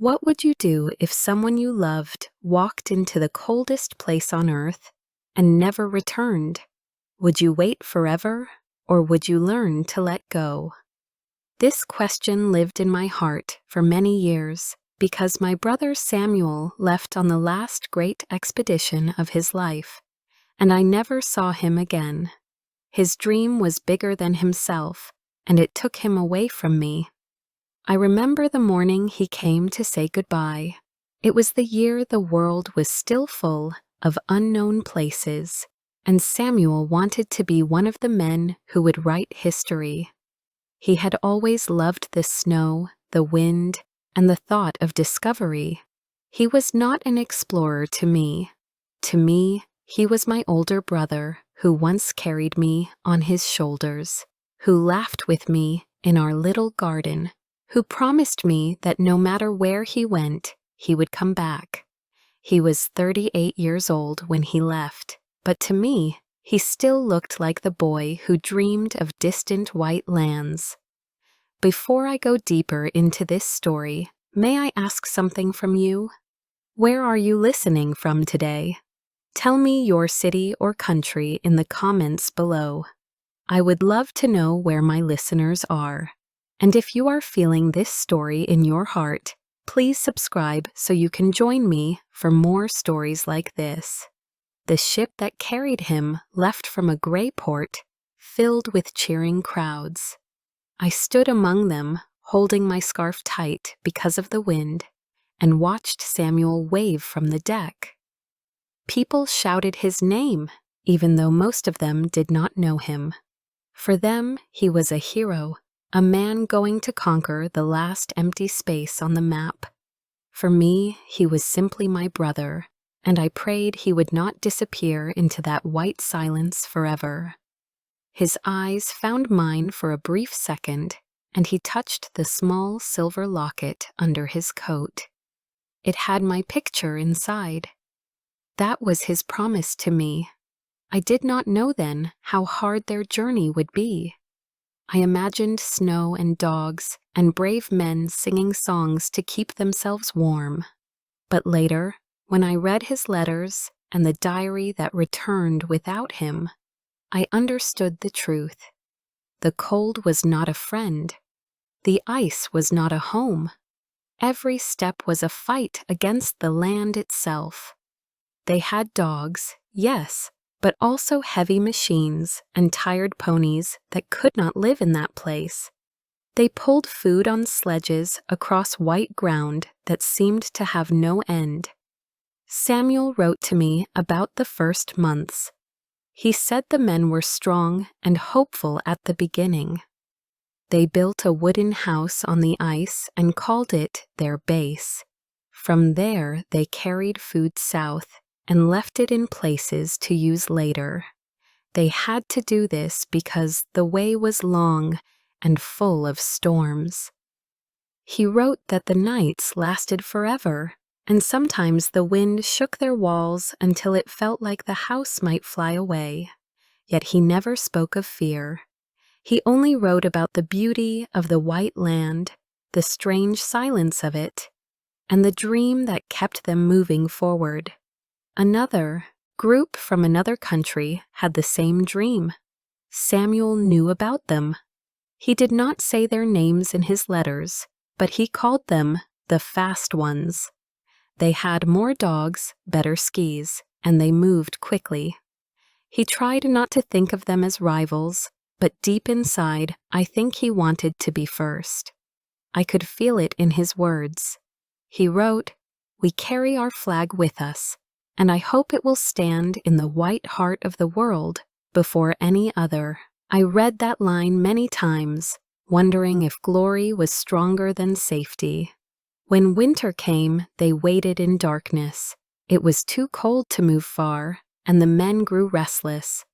What would you do if someone you loved walked into the coldest place on earth and never returned? Would you wait forever, or would you learn to let go? This question lived in my heart for many years because my brother Samuel left on the last great expedition of his life, and I never saw him again. His dream was bigger than himself, and it took him away from me. I remember the morning he came to say goodbye. It was the year the world was still full of unknown places, and Samuel wanted to be one of the men who would write history. He had always loved the snow, the wind, and the thought of discovery. He was not an explorer to me. To me, he was my older brother who once carried me on his shoulders, who laughed with me in our little garden, who promised me that no matter where he went, he would come back. He was 38 years old when he left, but to me, he still looked like the boy who dreamed of distant white lands. Before I go deeper into this story, may I ask something from you? Where are you listening from today? Tell me your city or country in the comments below. I would love to know where my listeners are. And if you are feeling this story in your heart, please subscribe so you can join me for more stories like this. The ship that carried him left from a gray port, filled with cheering crowds. I stood among them, holding my scarf tight because of the wind, and watched Samuel wave from the deck. People shouted his name, even though most of them did not know him. For them, he was a hero, a man going to conquer the last empty space on the map. For me, he was simply my brother, and I prayed he would not disappear into that white silence forever. His eyes found mine for a brief second, and he touched the small silver locket under his coat. It had my picture inside. That was his promise to me. I did not know then how hard their journey would be. I imagined snow and dogs and brave men singing songs to keep themselves warm. But later, when I read his letters and the diary that returned without him, I understood the truth. The cold was not a friend. The ice was not a home. Every step was a fight against the land itself. They had dogs, yes, but also heavy machines and tired ponies that could not live in that place. They pulled food on sledges across white ground that seemed to have no end. Samuel wrote to me about the first months. He said the men were strong and hopeful at the beginning. They built a wooden house on the ice and called it their base. From there, they carried food south and left it in places to use later. They had to do this because the way was long and full of storms. He wrote that the nights lasted forever, and sometimes the wind shook their walls until it felt like the house might fly away. Yet he never spoke of fear. He only wrote about the beauty of the white land, the strange silence of it, and the dream that kept them moving forward. Another group from another country had the same dream. Samuel knew about them. He did not say their names in his letters, but he called them the fast ones. They had more dogs, better skis, and they moved quickly. He tried not to think of them as rivals, but deep inside, I think he wanted to be first. I could feel it in his words. He wrote, "We carry our flag with us, and I hope it will stand in the white heart of the world before any other." I read that line many times, wondering if glory was stronger than safety. When winter came, they waited in darkness. It was too cold to move far, and the men grew restless.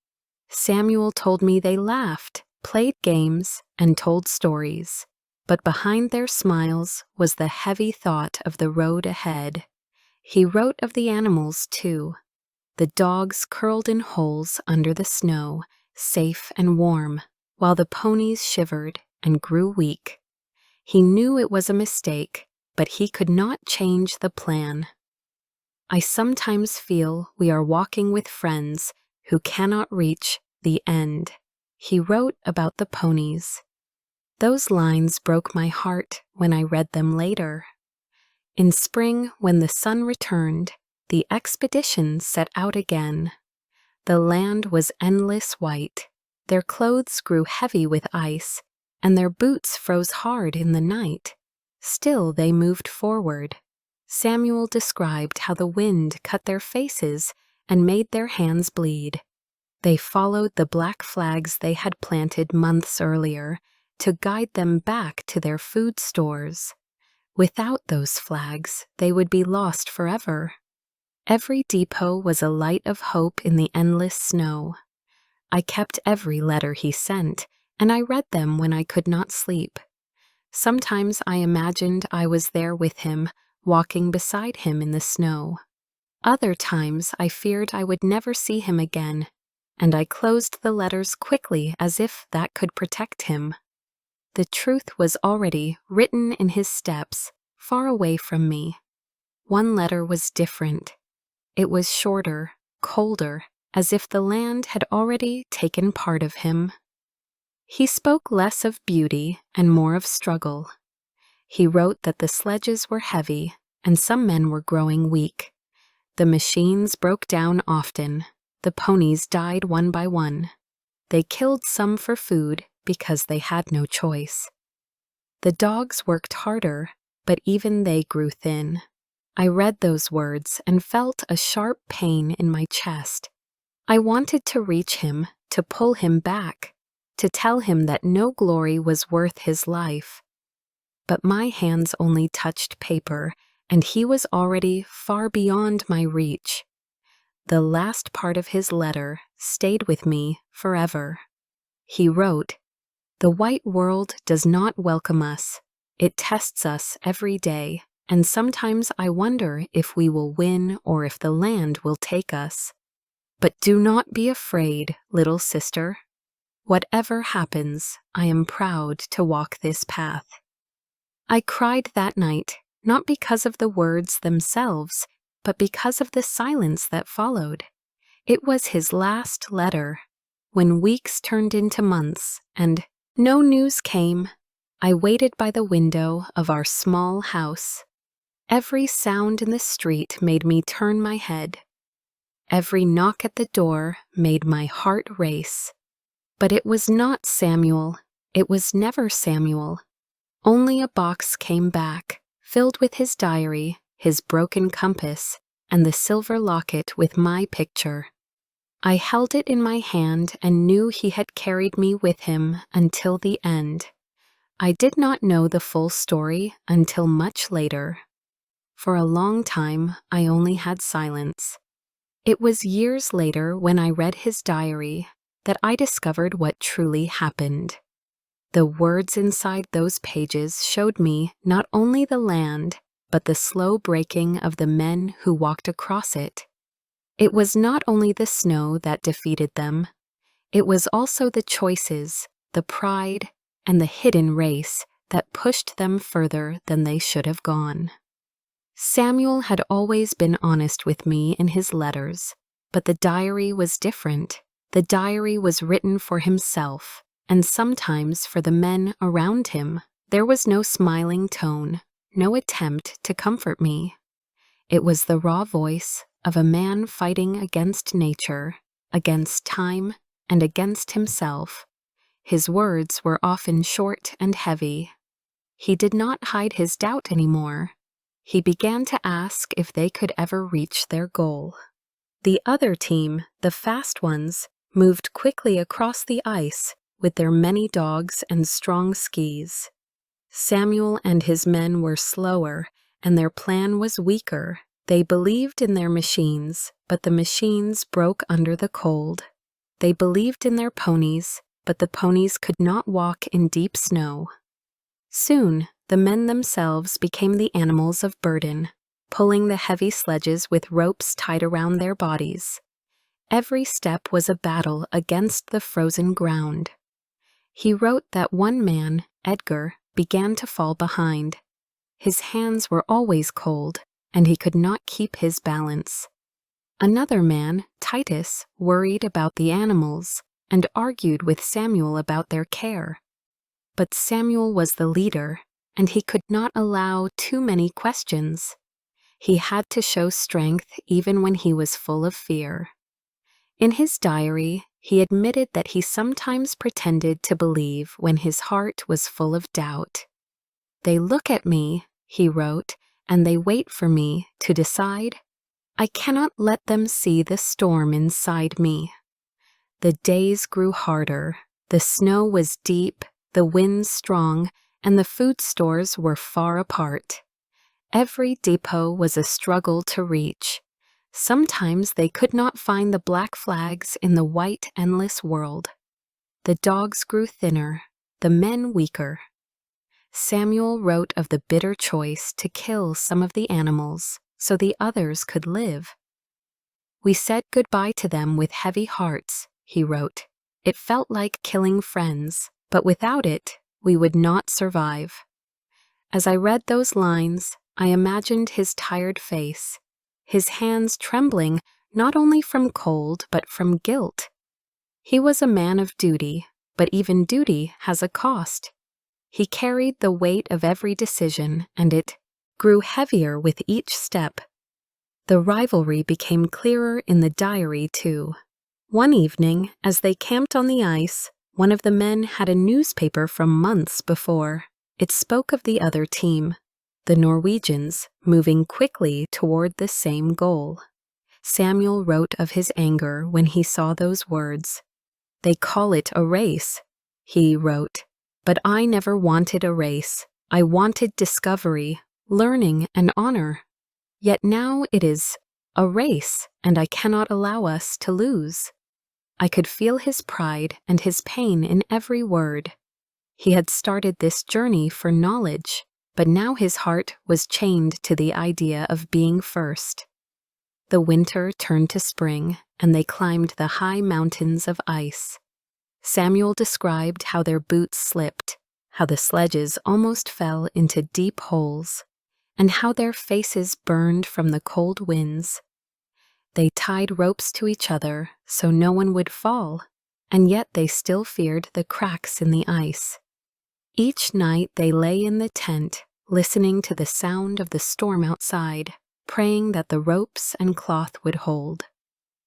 Samuel told me they laughed, played games, and told stories. But behind their smiles was the heavy thought of the road ahead. He wrote of the animals, too. The dogs curled in holes under the snow, safe and warm, while the ponies shivered and grew weak. He knew it was a mistake, but he could not change the plan. I sometimes feel we are walking with friends who cannot reach the end. He wrote about the ponies. Those lines broke my heart when I read them later. In spring, when the sun returned, the expedition set out again. The land was endless white. Their clothes grew heavy with ice, and their boots froze hard in the night. Still they moved forward. Samuel described how the wind cut their faces and made their hands bleed. They followed the black flags they had planted months earlier to guide them back to their food stores. Without those flags, they would be lost forever. Every depot was a light of hope in the endless snow. I kept every letter he sent, and I read them when I could not sleep. Sometimes I imagined I was there with him, walking beside him in the snow. Other times I feared I would never see him again, and I closed the letters quickly as if that could protect him. The truth was already written in his steps, far away from me. One letter was different. It was shorter, colder, as if the land had already taken part of him. He spoke less of beauty and more of struggle. He wrote that the sledges were heavy and some men were growing weak. The machines broke down often. The ponies died one by one. They killed some for food because they had no choice. The dogs worked harder, but even they grew thin. I read those words and felt a sharp pain in my chest. I wanted to reach him, to pull him back, to tell him that no glory was worth his life. But my hands only touched paper, and he was already far beyond my reach. The last part of his letter stayed with me forever. He wrote, "The white world does not welcome us. It tests us every day, and sometimes I wonder if we will win or if the land will take us. But do not be afraid, little sister. Whatever happens, I am proud to walk this path." I cried that night, not because of the words themselves, but because of the silence that followed. It was his last letter. When weeks turned into months and no news came, I waited by the window of our small house. Every sound in the street made me turn my head. Every knock at the door made my heart race. But it was not Samuel. It was never Samuel. Only a box came back, filled with his diary, his broken compass, and the silver locket with my picture. I held it in my hand and knew he had carried me with him until the end. I did not know the full story until much later. For a long time, I only had silence. It was years later, when I read his diary, that I discovered what truly happened. The words inside those pages showed me not only the land, but the slow breaking of the men who walked across it. It was not only the snow that defeated them, it was also the choices, the pride, and the hidden race that pushed them further than they should have gone. Samuel had always been honest with me in his letters, but the diary was different. The diary was written for himself, and sometimes for the men around him. There was no smiling tone, no attempt to comfort me. It was the raw voice of a man fighting against nature, against time, and against himself. His words were often short and heavy. He did not hide his doubt anymore. He began to ask if they could ever reach their goal. The other team, the fast ones, moved quickly across the ice with their many dogs and strong skis. Samuel and his men were slower, and their plan was weaker. They believed in their machines, but the machines broke under the cold. They believed in their ponies, but the ponies could not walk in deep snow. Soon, the men themselves became the animals of burden, pulling the heavy sledges with ropes tied around their bodies. Every step was a battle against the frozen ground. He wrote that one man, Edgar, began to fall behind. His hands were always cold, and he could not keep his balance. Another man, Titus, worried about the animals and argued with Samuel about their care. But Samuel was the leader, and he could not allow too many questions. He had to show strength even when he was full of fear. In his diary, he admitted that he sometimes pretended to believe when his heart was full of doubt. "They look at me," he wrote, "and they wait for me to decide. I cannot let them see the storm inside me." The days grew harder. The snow was deep, the winds strong, and the food stores were far apart. Every depot was a struggle to reach. Sometimes they could not find the black flags in the white, endless world. The dogs grew thinner, the men weaker. Samuel wrote of the bitter choice to kill some of the animals so the others could live. "We said goodbye to them with heavy hearts," he wrote. "It felt like killing friends, but without it, we would not survive." As I read those lines, I imagined his tired face, his hands trembling not only from cold but from guilt. He was a man of duty, but even duty has a cost. He carried the weight of every decision, and it grew heavier with each step. The rivalry became clearer in the diary, too. One evening, as they camped on the ice, one of the men had a newspaper from months before. It spoke of the other team, the Norwegians, moving quickly toward the same goal. Samuel wrote of his anger when he saw those words. "They call it a race," he wrote, "but I never wanted a race. I wanted discovery, learning, and honor. Yet now it is a race, and I cannot allow us to lose." I could feel his pride and his pain in every word. He had started this journey for knowledge, but now his heart was chained to the idea of being first. The winter turned to spring, and they climbed the high mountains of ice. Samuel described how their boots slipped, how the sledges almost fell into deep holes, and how their faces burned from the cold winds. They tied ropes to each other so no one would fall, and yet they still feared the cracks in the ice. Each night they lay in the tent, listening to the sound of the storm outside, praying that the ropes and cloth would hold.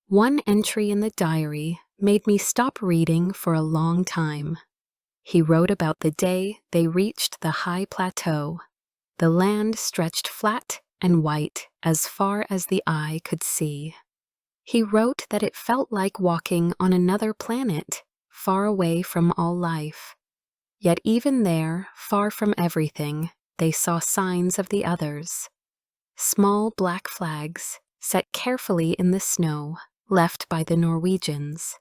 One entry in the diary made me stop reading for a long time. He wrote about the day they reached the high plateau. The land stretched flat and white as far as the eye could see. He wrote that it felt like walking on another planet, far away from all life. Yet even there, far from everything, they saw signs of the others. Small black flags, set carefully in the snow, left by the Norwegians.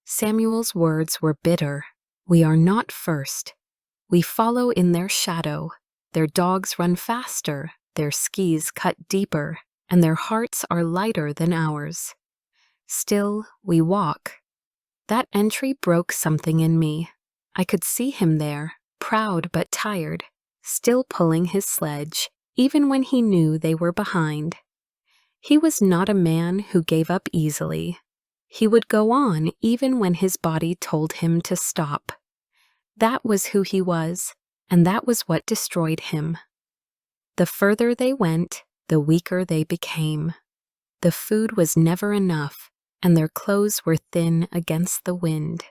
Samuel's words were bitter. "We are not first. We follow in their shadow. Their dogs run faster, their skis cut deeper, and their hearts are lighter than ours. Still, we walk." That entry broke something in me. I could see him there, proud but tired, still pulling his sledge, even when he knew they were behind. He was not a man who gave up easily. He would go on even when his body told him to stop. That was who he was, and that was what destroyed him. The further they went, the weaker they became. The food was never enough, and their clothes were thin against the wind.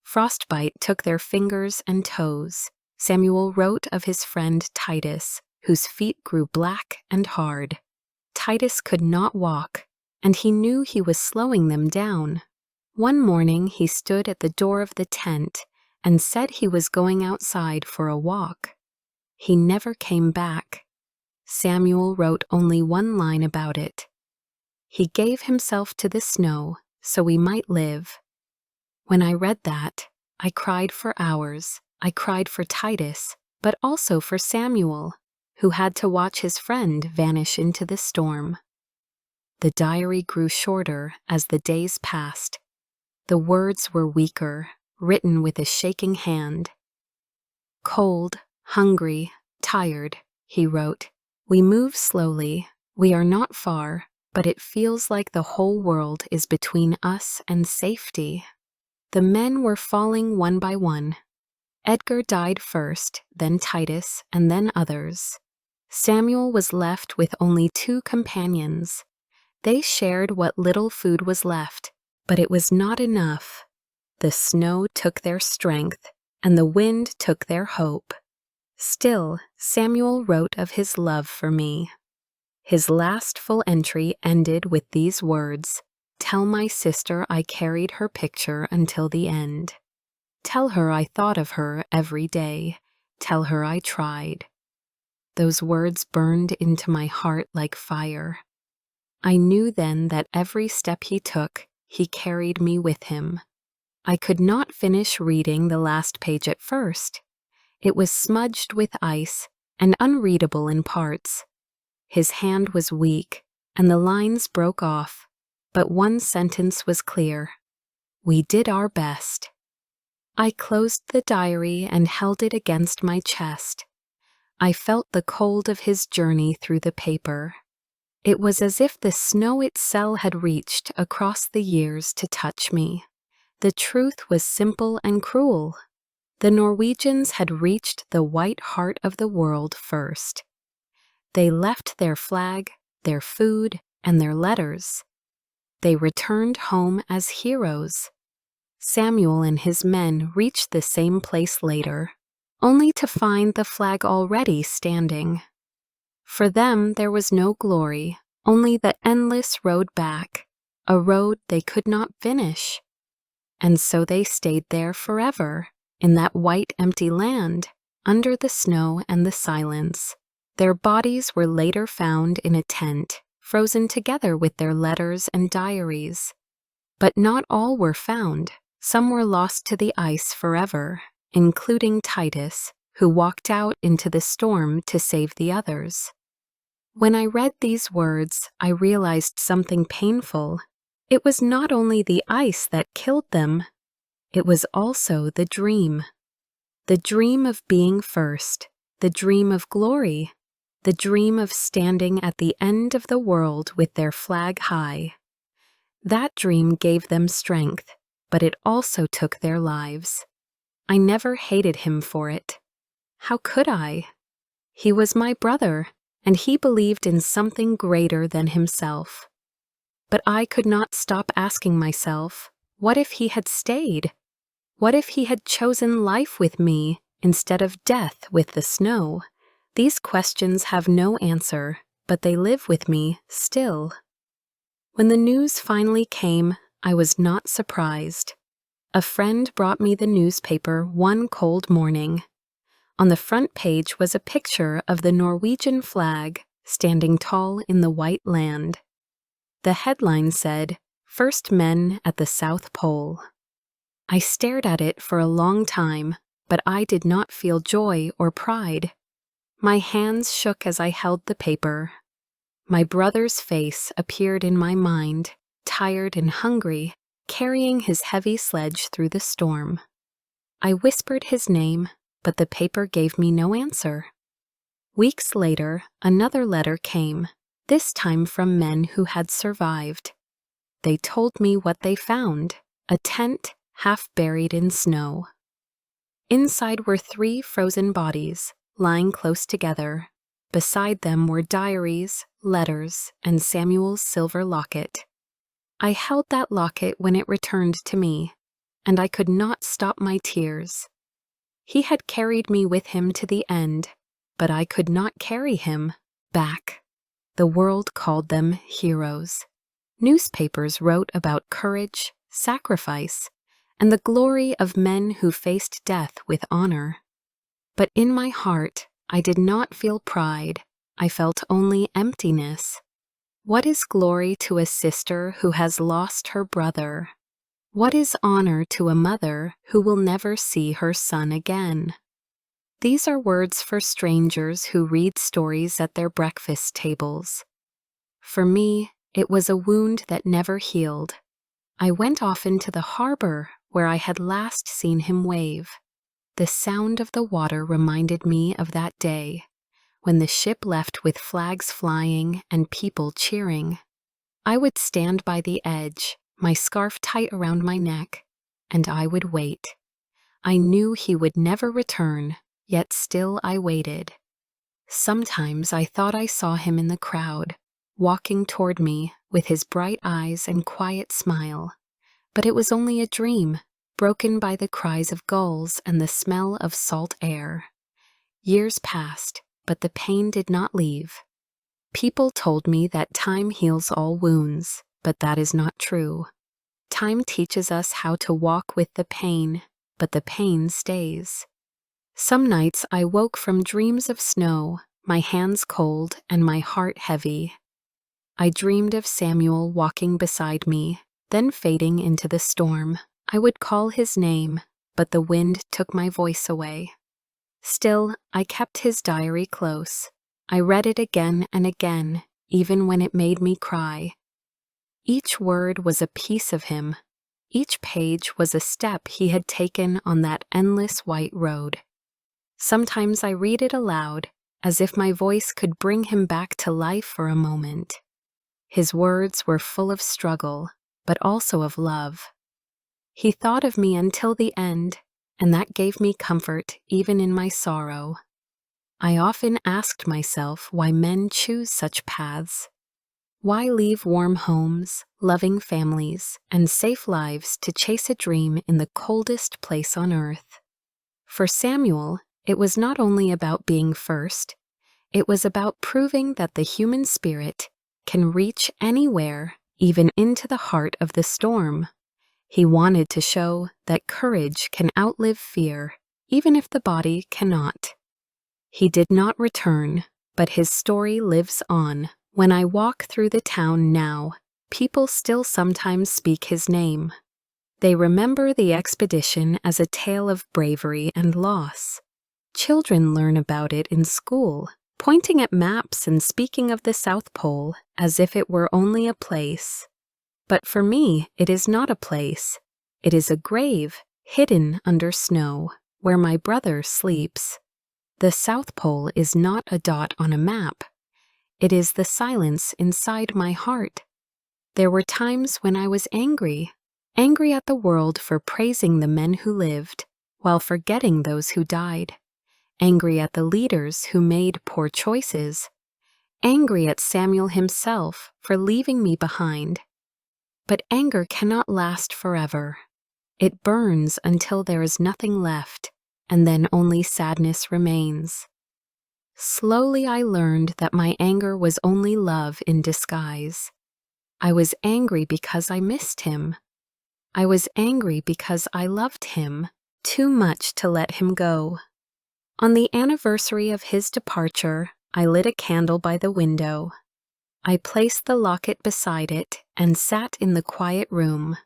Frostbite took their fingers and toes. Samuel wrote of his friend Titus, whose feet grew black and hard. Titus could not walk, and he knew he was slowing them down. One morning he stood at the door of the tent and said he was going outside for a walk. He never came back. Samuel wrote only one line about it. "He gave himself to the snow so we might live." When I read that, I cried for hours. I cried for Titus, but also for Samuel, who had to watch his friend vanish into the storm. The diary grew shorter as the days passed. The words were weaker, written with a shaking hand. Cold, hungry, tired, he wrote. "We move slowly. We are not far, but it feels like the whole world is between us and safety." The men were falling one by one. Edgar died first, then Titus, and then others. Samuel was left with only 2 companions. They shared what little food was left, but it was not enough. The snow took their strength, and the wind took their hope. Still, Samuel wrote of his love for me. His last full entry ended with these words, "Tell my sister I carried her picture until the end. Tell her I thought of her every day. Tell her I tried." Those words burned into my heart like fire. I knew then that every step he took, he carried me with him. I could not finish reading the last page at first. It was smudged with ice and unreadable in parts. His hand was weak, and the lines broke off, but one sentence was clear. "We did our best." I closed the diary and held it against my chest. I felt the cold of his journey through the paper. It was as if the snow itself had reached across the years to touch me. The truth was simple and cruel. The Norwegians had reached the white heart of the world first. They left their flag, their food, and their letters. They returned home as heroes. Samuel and his men reached the same place later, only to find the flag already standing. For them there was no glory, only the endless road back, a road they could not finish. And so they stayed there forever, in that white empty land, under the snow and the silence. Their bodies were later found in a tent, frozen together with their letters and diaries. But not all were found. Some were lost to the ice forever, including Titus, who walked out into the storm to save the others. When I read these words, I realized something painful. It was not only the ice that killed them, it was also the dream. The dream of being first, the dream of glory, the dream of standing at the end of the world with their flag high. That dream gave them strength, but it also took their lives. I never hated him for it. How could I? He was my brother, and he believed in something greater than himself. But I could not stop asking myself, what if he had stayed? What if he had chosen life with me instead of death with the snow? These questions have no answer, but they live with me still. When the news finally came, I was not surprised. A friend brought me the newspaper one cold morning. On the front page was a picture of the Norwegian flag standing tall in the white land. The headline said, "First Men at the South Pole." I stared at it for a long time, but I did not feel joy or pride. My hands shook as I held the paper. My brother's face appeared in my mind, tired and hungry, carrying his heavy sledge through the storm. I whispered his name, but the paper gave me no answer. Weeks later, another letter came, this time from men who had survived. They told me what they found, a tent half buried in snow. Inside were 3 frozen bodies, lying close together. Beside them were diaries, letters, and Samuel's silver locket. I held that locket when it returned to me, and I could not stop my tears. He had carried me with him to the end, but I could not carry him back. The world called them heroes. Newspapers wrote about courage, sacrifice, and the glory of men who faced death with honor. But in my heart, I did not feel pride. I felt only emptiness. What is glory to a sister who has lost her brother? What is honor to a mother who will never see her son again? These are words for strangers who read stories at their breakfast tables. For me, it was a wound that never healed. I went often to the harbor where I had last seen him wave. The sound of the water reminded me of that day, when the ship left with flags flying and people cheering. I would stand by the edge, my scarf tight around my neck, and I would wait. I knew he would never return, yet still I waited. Sometimes I thought I saw him in the crowd, walking toward me with his bright eyes and quiet smile. But it was only a dream, broken by the cries of gulls and the smell of salt air. Years passed, but the pain did not leave. People told me that time heals all wounds, but that is not true. Time teaches us how to walk with the pain, but the pain stays. Some nights I woke from dreams of snow, my hands cold and my heart heavy. I dreamed of Samuel walking beside me, then fading into the storm. I would call his name, but the wind took my voice away. Still, I kept his diary close. I read it again and again, even when it made me cry. Each word was a piece of him. Each page was a step he had taken on that endless white road. Sometimes I read it aloud, as if my voice could bring him back to life for a moment. His words were full of struggle, but also of love. He thought of me until the end, and that gave me comfort even in my sorrow. I often asked myself why men choose such paths. Why leave warm homes, loving families, and safe lives to chase a dream in the coldest place on earth? For Samuel, it was not only about being first, it was about proving that the human spirit can reach anywhere, even into the heart of the storm. He wanted to show that courage can outlive fear, even if the body cannot. He did not return, but his story lives on. When I walk through the town now, people still sometimes speak his name. They remember the expedition as a tale of bravery and loss. Children learn about it in school, pointing at maps and speaking of the South Pole as if it were only a place. But for me, it is not a place. It is a grave hidden under snow where my brother sleeps. The South Pole is not a dot on a map. It is the silence inside my heart. There were times when I was angry at the world for praising the men who lived, while forgetting those who died. Angry at the leaders who made poor choices. Angry at Samuel himself for leaving me behind. But anger cannot last forever. It burns until there is nothing left, and then only sadness remains. Slowly I learned that my anger was only love in disguise. I was angry because I missed him. I was angry because I loved him too much to let him go. On the anniversary of his departure, I lit a candle by the window. I placed the locket beside it and sat in the quiet room.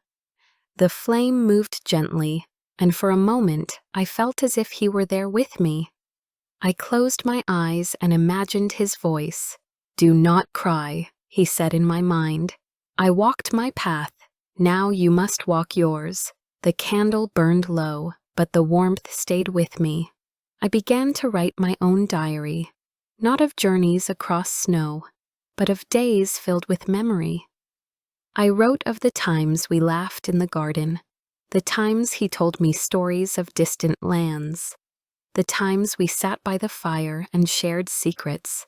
The flame moved gently, and for a moment I felt as if he were there with me. I closed my eyes and imagined his voice. "Do not cry," he said in my mind. I walked my path. Now you must walk yours. The candle burned low, but the warmth stayed with me. I began to write my own diary, not of journeys across snow, but of days filled with memory. I wrote of the times we laughed in the garden, the times he told me stories of distant lands, the times we sat by the fire and shared secrets.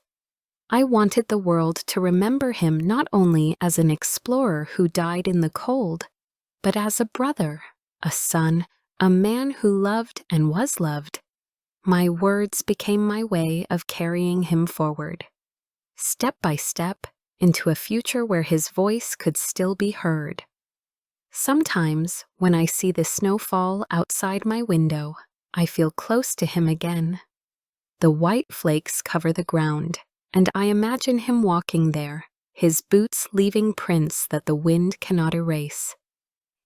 I wanted the world to remember him not only as an explorer who died in the cold, but as a brother, a son, a man who loved and was loved. My words became my way of carrying him forward, step by step, into a future where his voice could still be heard. Sometimes, when I see the snow fall outside my window, I feel close to him again. The white flakes cover the ground, and I imagine him walking there, his boots leaving prints that the wind cannot erase.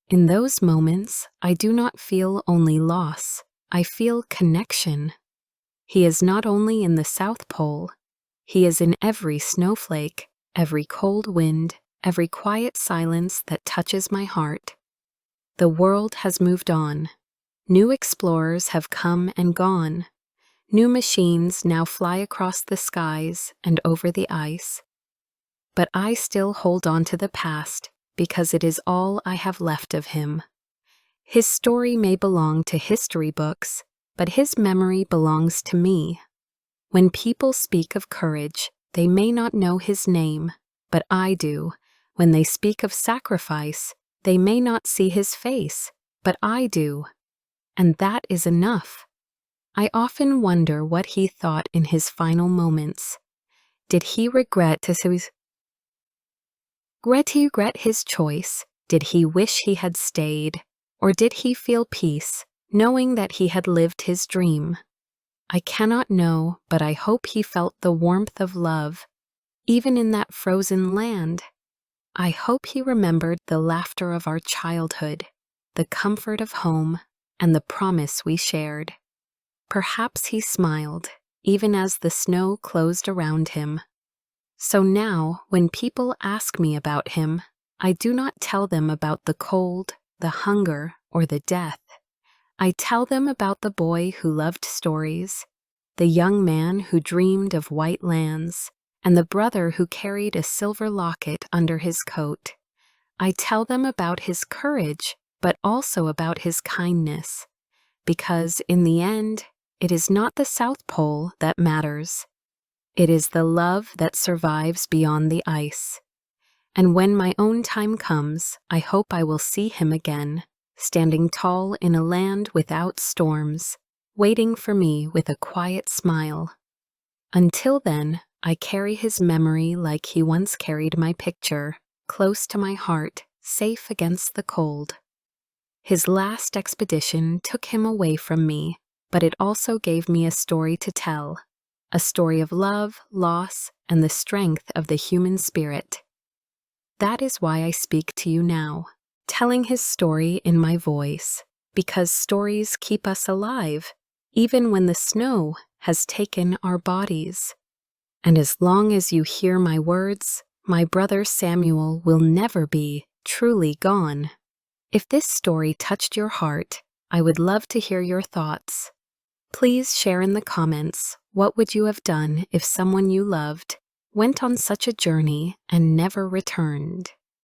In those moments, I do not feel only loss, I feel connection. He is not only in the South Pole, he is in every snowflake, every cold wind, every quiet silence that touches my heart. The world has moved on. New explorers have come and gone. New machines now fly across the skies and over the ice. But I still hold on to the past because it is all I have left of him. His story may belong to history books, but his memory belongs to me. When people speak of courage, they may not know his name, but I do. When they speak of sacrifice, they may not see his face, but I do. And that is enough. I often wonder what he thought in his final moments. Did he regret his choice? Did he wish he had stayed? Or did he feel peace, knowing that he had lived his dream? I cannot know, but I hope he felt the warmth of love, even in that frozen land. I hope he remembered the laughter of our childhood, the comfort of home, and the promise we shared. Perhaps he smiled, even as the snow closed around him. So now, when people ask me about him, I do not tell them about the cold, the hunger, or the death. I tell them about the boy who loved stories, the young man who dreamed of white lands, and the brother who carried a silver locket under his coat. I tell them about his courage, but also about his kindness, because in the end, it is not the South Pole that matters. It is the love that survives beyond the ice. And when my own time comes, I hope I will see him again, standing tall in a land without storms, waiting for me with a quiet smile. Until then, I carry his memory like he once carried my picture, close to my heart, safe against the cold. His last expedition took him away from me, but it also gave me a story to tell, a story of love, loss, and the strength of the human spirit. That is why I speak to you now, telling his story in my voice, because stories keep us alive, even when the snow has taken our bodies. And as long as you hear my words, my brother Samuel will never be truly gone. If this story touched your heart, I would love to hear your thoughts. Please share in the comments, what would you have done if someone you loved went on such a journey and never returned?